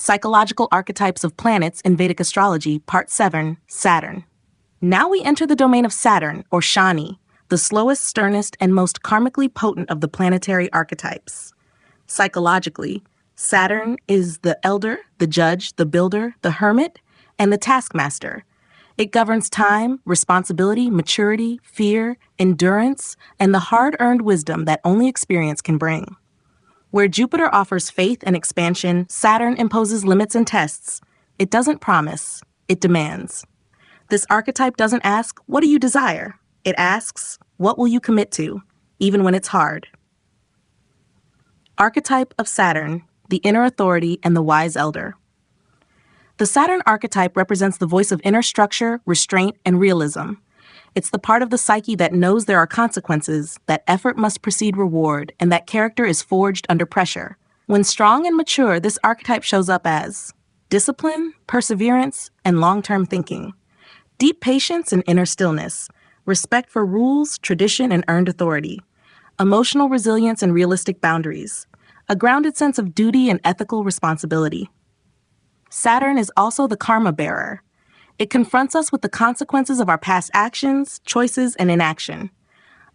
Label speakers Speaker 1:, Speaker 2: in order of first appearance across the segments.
Speaker 1: Psychological Archetypes of Planets in Vedic Astrology, Part 7, Saturn. Now we enter the domain of Saturn, or Shani, the slowest, sternest, and most karmically potent of the planetary archetypes. Psychologically, Saturn is the elder, the judge, the builder, the hermit, and the taskmaster. It governs time, responsibility, maturity, fear, endurance, and the hard-earned wisdom that only experience can bring. Where Jupiter offers faith and expansion, Saturn imposes limits and tests. It doesn't promise, it demands. This archetype doesn't ask, what do you desire? It asks, what will you commit to, even when it's hard? Archetype of Saturn, the inner authority and the wise elder. The Saturn archetype represents the voice of inner structure, restraint, and realism. It's the part of the psyche that knows there are consequences, that effort must precede reward, and that character is forged under pressure. When strong and mature, this archetype shows up as discipline, perseverance, and long-term thinking, deep patience and inner stillness, respect for rules, tradition, and earned authority, emotional resilience and realistic boundaries, a grounded sense of duty and ethical responsibility. Saturn is also the karma bearer. It confronts us with the consequences of our past actions, choices, and inaction.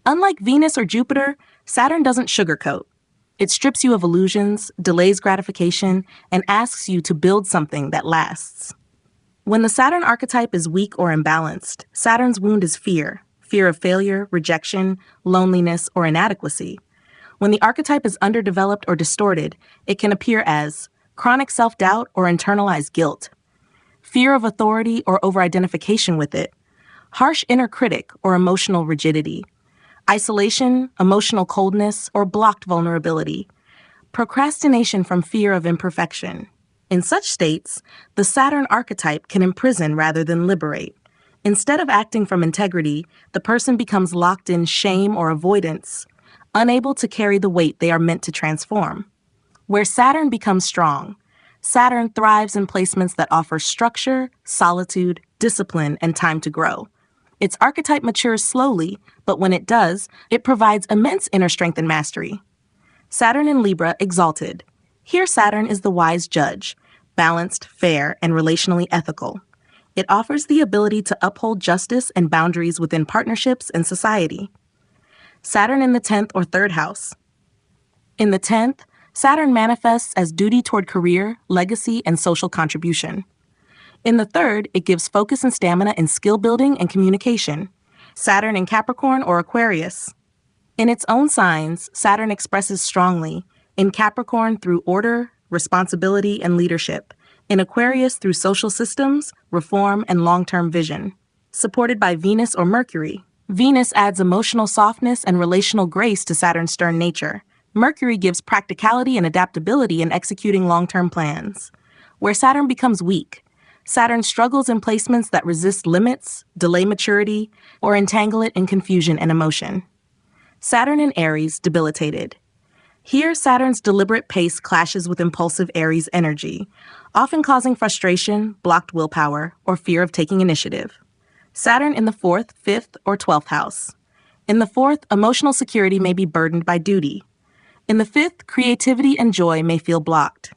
Speaker 1: Unlike Venus or Jupiter, Saturn doesn't sugarcoat. It strips you of illusions, delays gratification, and asks you to build something that lasts. When the Saturn archetype is weak or imbalanced, Saturn's wound is fear of failure, rejection, loneliness, or inadequacy. When the archetype is underdeveloped or distorted, it can appear as chronic self-doubt or internalized guilt, fear of authority or over-identification with it, harsh inner critic or emotional rigidity, isolation, emotional coldness, or blocked vulnerability, procrastination from fear of imperfection. In such states, the Saturn archetype can imprison rather than liberate. Instead of acting from integrity, the person becomes locked in shame or avoidance, unable to carry the weight they are meant to transform. Where Saturn becomes strong, Saturn thrives in placements that offer structure, solitude, discipline, and time to grow. Its archetype matures slowly, but when it does, it provides immense inner strength and mastery. Saturn in Libra, exalted. Here Saturn is the wise judge, balanced, fair, and relationally ethical. It offers the ability to uphold justice and boundaries within partnerships and society. Saturn in the 10th or 3rd house. In the 10th, Saturn manifests as duty toward career, legacy, and social contribution. In the 3rd, it gives focus and stamina in skill building and communication. Saturn in Capricorn or Aquarius. In its own signs, Saturn expresses strongly, in Capricorn through order, responsibility, and leadership, in Aquarius through social systems, reform, and long-term vision. Supported by Venus or Mercury. Venus adds emotional softness and relational grace to Saturn's stern nature. Mercury gives practicality and adaptability in executing long-term plans. Where Saturn becomes weak, Saturn struggles in placements that resist limits, delay maturity, or entangle it in confusion and emotion. Saturn in Aries, debilitated. Here, Saturn's deliberate pace clashes with impulsive Aries energy, often causing frustration, blocked willpower, or fear of taking initiative. Saturn in the 4th, 5th, or 12th house. In the 4th, emotional security may be burdened by duty. In the 5th, creativity and joy may feel blocked.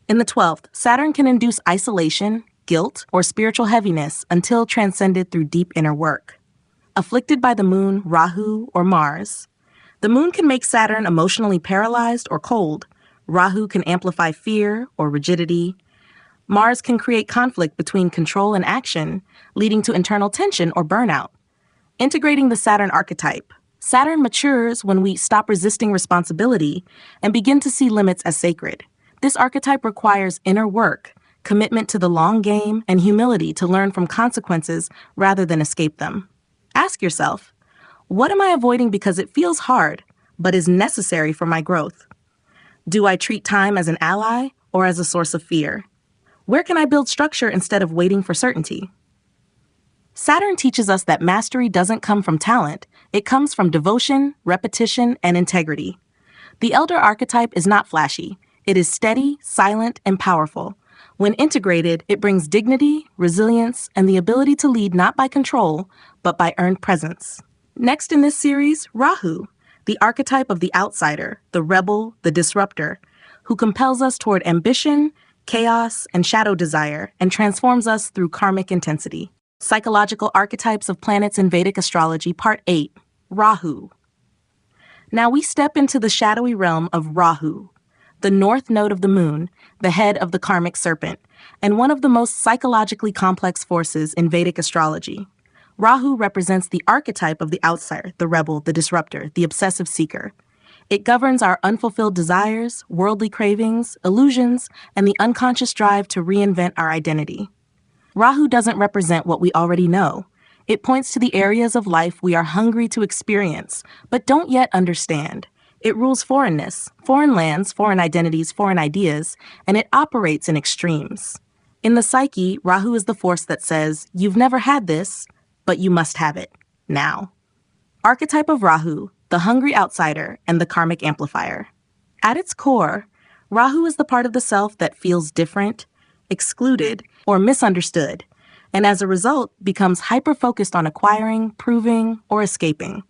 Speaker 1: In the 12th, Saturn can induce isolation, guilt, or spiritual heaviness until transcended through deep inner work. Afflicted by the moon, Rahu, or Mars. The moon can make Saturn emotionally paralyzed or cold. Rahu can amplify fear or rigidity. Mars can create conflict between control and action, leading to internal tension or burnout. Integrating the Saturn archetype. Saturn matures when we stop resisting responsibility and begin to see limits as sacred. This archetype requires inner work, commitment to the long game, and humility to learn from consequences rather than escape them. Ask yourself, what am I avoiding because it feels hard, but is necessary for my growth? Do I treat time as an ally or as a source of fear? Where can I build structure instead of waiting for certainty? Saturn teaches us that mastery doesn't come from talent, it comes from devotion, repetition, and integrity. The elder archetype is not flashy. It is steady, silent, and powerful. When integrated, it brings dignity, resilience, and the ability to lead not by control, but by earned presence. Next in this series, Rahu, the archetype of the outsider, the rebel, the disruptor, who compels us toward ambition, chaos, and shadow desire, and transforms us through karmic intensity. Psychological Archetypes of Planets in Vedic Astrology, Part 8, Rahu. Now we step into the shadowy realm of Rahu, the north node of the moon, the head of the karmic serpent, and one of the most psychologically complex forces in Vedic astrology. Rahu represents the archetype of the outsider, the rebel, the disruptor, the obsessive seeker. It governs our unfulfilled desires, worldly cravings, illusions, and the unconscious drive to reinvent our identity. Rahu doesn't represent what we already know. It points to the areas of life we are hungry to experience, but don't yet understand. It rules foreignness, foreign lands, foreign identities, foreign ideas, and it operates in extremes. In the psyche, Rahu is the force that says, you've never had this, but you must have it, now. Archetype of Rahu, the hungry outsider and the karmic amplifier. At its core, Rahu is the part of the self that feels different, excluded, or misunderstood, and as a result becomes hyper-focused on acquiring, proving, or escaping.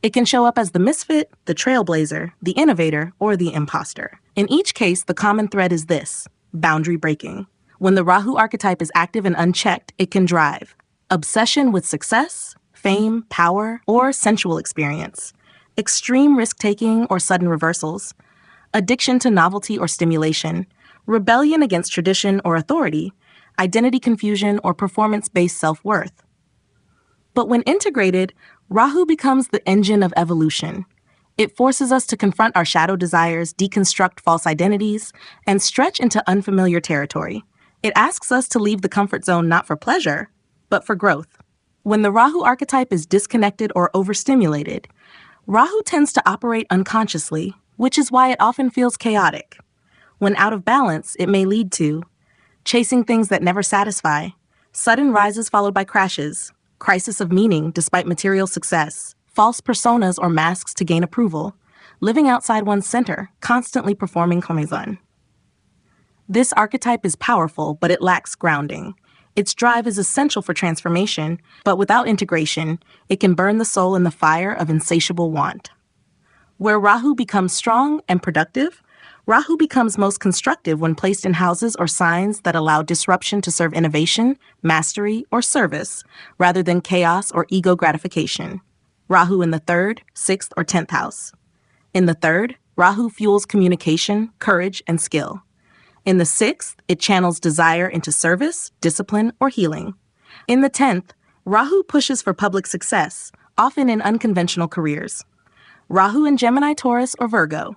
Speaker 1: It can show up as the misfit, the trailblazer, the innovator, or the imposter. In each case, the common thread is this: boundary breaking. When the Rahu archetype is active and unchecked, it can drive obsession with success, fame, power, or sensual experience, extreme risk-taking or sudden reversals, addiction to novelty or stimulation, rebellion against tradition or authority, identity confusion, or performance-based self-worth. But when integrated, Rahu becomes the engine of evolution. It forces us to confront our shadow desires, deconstruct false identities, and stretch into unfamiliar territory. It asks us to leave the comfort zone not for pleasure, but for growth. When the Rahu archetype is disconnected or overstimulated, Rahu tends to operate unconsciously, which is why it often feels chaotic. When out of balance, it may lead to chasing things that never satisfy, sudden rises followed by crashes, crisis of meaning despite material success, false personas or masks to gain approval, living outside one's center, constantly performing combinaison. This archetype is powerful, but it lacks grounding. Its drive is essential for transformation, but without integration, it can burn the soul in the fire of insatiable want. Where Rahu becomes strong and productive, Rahu becomes most constructive when placed in houses or signs that allow disruption to serve innovation, mastery, or service, rather than chaos or ego gratification. Rahu in the 3rd, 6th, or 10th house. In the 3rd, Rahu fuels communication, courage, and skill. In the 6th, it channels desire into service, discipline, or healing. In the 10th, Rahu pushes for public success, often in unconventional careers. Rahu in Gemini, Taurus, or Virgo.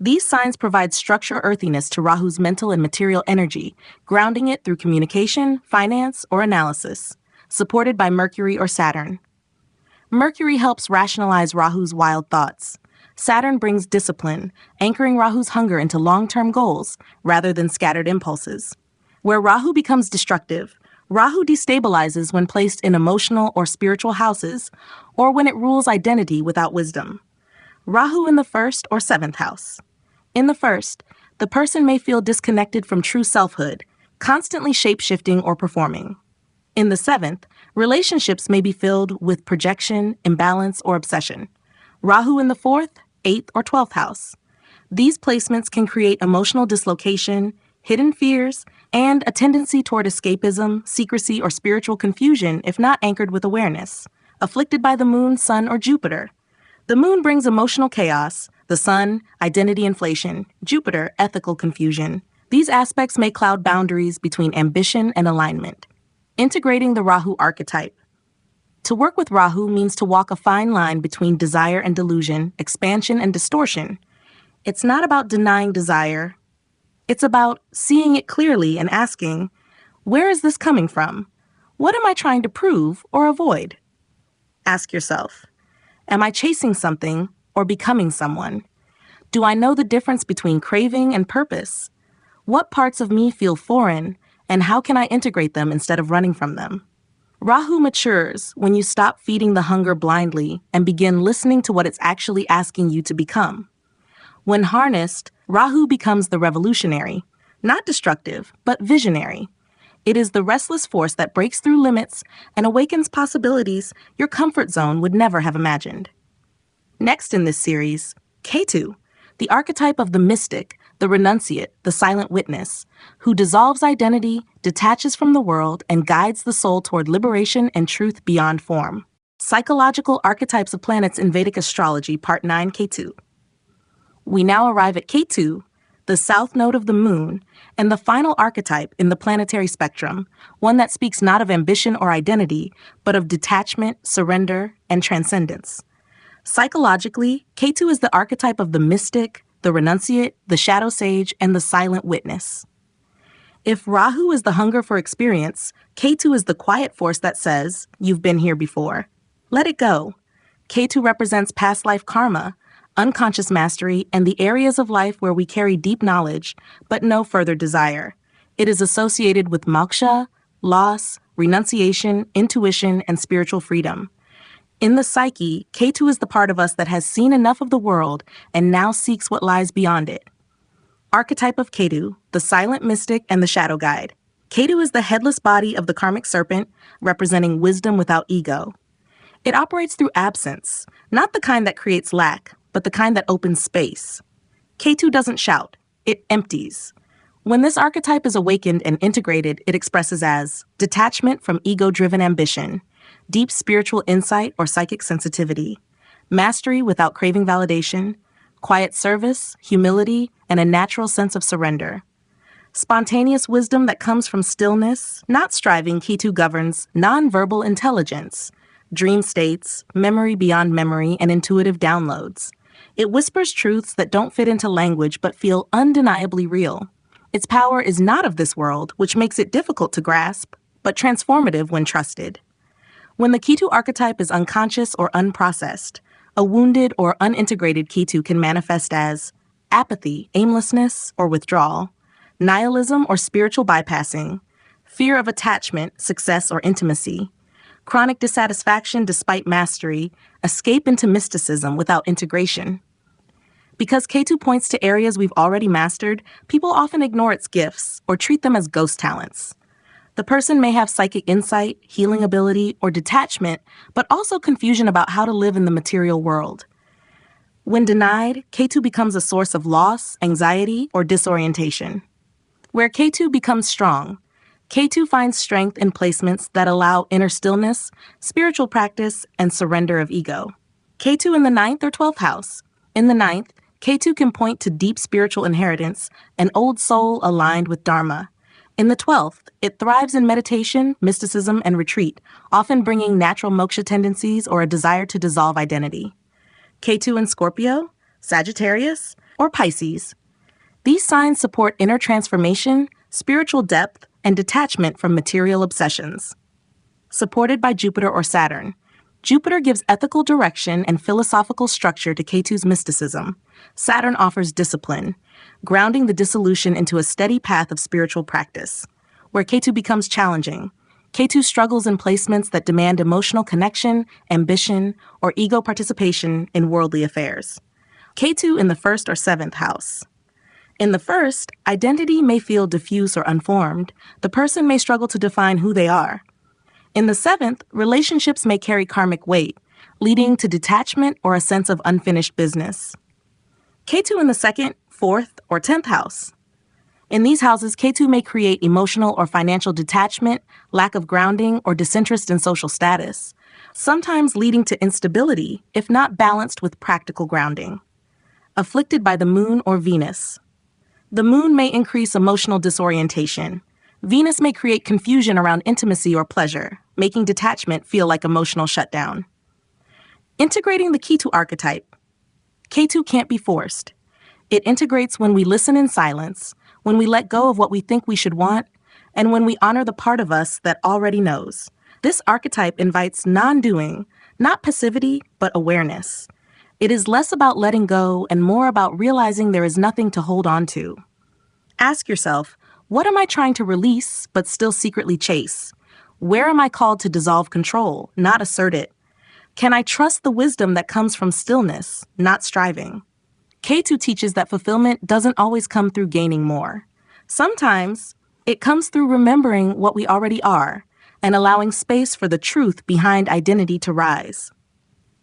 Speaker 1: These signs provide structure or earthiness to Rahu's mental and material energy, grounding it through communication, finance, or analysis, supported by Mercury or Saturn. Mercury helps rationalize Rahu's wild thoughts. Saturn brings discipline, anchoring Rahu's hunger into long-term goals rather than scattered impulses. Where Rahu becomes destructive, Rahu destabilizes when placed in emotional or spiritual houses, or when it rules identity without wisdom. Rahu in the 1st or 7th house. In the 1st, the person may feel disconnected from true selfhood, constantly shape-shifting or performing. In the 7th, relationships may be filled with projection, imbalance, or obsession. Rahu in the 4th, 8th, or 12th house. These placements can create emotional dislocation, hidden fears, and a tendency toward escapism, secrecy, or spiritual confusion if not anchored with awareness. Afflicted by the moon, sun, or Jupiter. The moon brings emotional chaos, the sun, identity inflation, Jupiter, ethical confusion. These aspects may cloud boundaries between ambition and alignment. Integrating the Rahu archetype. To work with Rahu means to walk a fine line between desire and delusion, expansion and distortion. It's not about denying desire. It's about seeing it clearly and asking, where is this coming from? What am I trying to prove or avoid? Ask yourself, am I chasing something or becoming someone? Do I know the difference between craving and purpose? What parts of me feel foreign, and how can I integrate them instead of running from them? Rahu matures when you stop feeding the hunger blindly and begin listening to what it's actually asking you to become. When harnessed, Rahu becomes the revolutionary, not destructive, but visionary. It is the restless force that breaks through limits and awakens possibilities your comfort zone would never have imagined. Next in this series, Ketu, the archetype of the mystic, the renunciate, the silent witness, who dissolves identity, detaches from the world, and guides the soul toward liberation and truth beyond form. Psychological Archetypes of Planets in Vedic Astrology, Part 9, Ketu. We now arrive at Ketu, the south node of the moon, and the final archetype in the planetary spectrum, one that speaks not of ambition or identity, but of detachment, surrender, and transcendence. Psychologically, Ketu is the archetype of the mystic, the renunciate, the shadow sage, and the silent witness. If Rahu is the hunger for experience, Ketu is the quiet force that says, "You've been here before. Let it go." Ketu represents past life karma, unconscious mastery, and the areas of life where we carry deep knowledge, but no further desire. It is associated with moksha, loss, renunciation, intuition, and spiritual freedom. In the psyche, Ketu is the part of us that has seen enough of the world and now seeks what lies beyond it. Archetype of Ketu, the silent mystic and the shadow guide. Ketu is the headless body of the karmic serpent, representing wisdom without ego. It operates through absence, not the kind that creates lack, but the kind that opens space. Ketu doesn't shout, it empties. When this archetype is awakened and integrated, it expresses as detachment from ego-driven ambition, deep spiritual insight or psychic sensitivity, mastery without craving validation, quiet service, humility, and a natural sense of surrender. Spontaneous wisdom that comes from stillness, not striving. Ketu governs nonverbal intelligence, dream states, memory beyond memory, and intuitive downloads. It whispers truths that don't fit into language but feel undeniably real. Its power is not of this world, which makes it difficult to grasp, but transformative when trusted. When the Ketu archetype is unconscious or unprocessed, a wounded or unintegrated Ketu can manifest as apathy, aimlessness, or withdrawal, nihilism or spiritual bypassing, fear of attachment, success, or intimacy, chronic dissatisfaction despite mastery, escape into mysticism without integration. Because Ketu points to areas we've already mastered, people often ignore its gifts or treat them as ghost talents. The person may have psychic insight, healing ability, or detachment, but also confusion about how to live in the material world. When denied, Ketu becomes a source of loss, anxiety, or disorientation. Where Ketu becomes strong, Ketu finds strength in placements that allow inner stillness, spiritual practice, and surrender of ego. Ketu in the 9th or 12th house. In the 9th, Ketu can point to deep spiritual inheritance, an old soul aligned with Dharma. In the 12th, it thrives in meditation, mysticism, and retreat, often bringing natural moksha tendencies or a desire to dissolve identity. Ketu in Scorpio, Sagittarius, or Pisces. These signs support inner transformation, spiritual depth, and detachment from material obsessions. Supported by Jupiter or Saturn. Jupiter gives ethical direction and philosophical structure to Ketu's mysticism. Saturn offers discipline, grounding the dissolution into a steady path of spiritual practice. Where Ketu becomes challenging, Ketu struggles in placements that demand emotional connection, ambition, or ego participation in worldly affairs. Ketu in the 1st or 7th house. In the 1st, identity may feel diffuse or unformed. The person may struggle to define who they are. In the 7th, relationships may carry karmic weight, leading to detachment or a sense of unfinished business. Ketu in the 2nd, 4th, or 10th house. In these houses, Ketu may create emotional or financial detachment, lack of grounding, or disinterest in social status, sometimes leading to instability if not balanced with practical grounding. Afflicted by the moon or Venus. The moon may increase emotional disorientation. Venus may create confusion around intimacy or pleasure, making detachment feel like emotional shutdown. Integrating the Ketu archetype. Ketu can't be forced. It integrates when we listen in silence, when we let go of what we think we should want, and when we honor the part of us that already knows. This archetype invites non-doing, not passivity, but awareness. It is less about letting go and more about realizing there is nothing to hold on to. Ask yourself, what am I trying to release but still secretly chase? Where am I called to dissolve control, not assert it? Can I trust the wisdom that comes from stillness, not striving? Ketu teaches that fulfillment doesn't always come through gaining more. Sometimes it comes through remembering what we already are and allowing space for the truth behind identity to rise.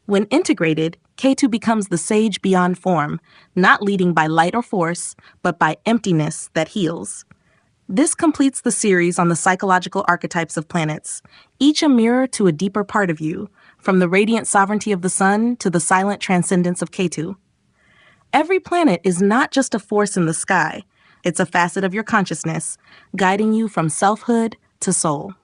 Speaker 1: When integrated, Ketu becomes the sage beyond form, not leading by light or force, but by emptiness that heals. This completes the series on the psychological archetypes of planets, each a mirror to a deeper part of you, from the radiant sovereignty of the sun to the silent transcendence of Ketu. Every planet is not just a force in the sky, it's a facet of your consciousness, guiding you from selfhood to soul.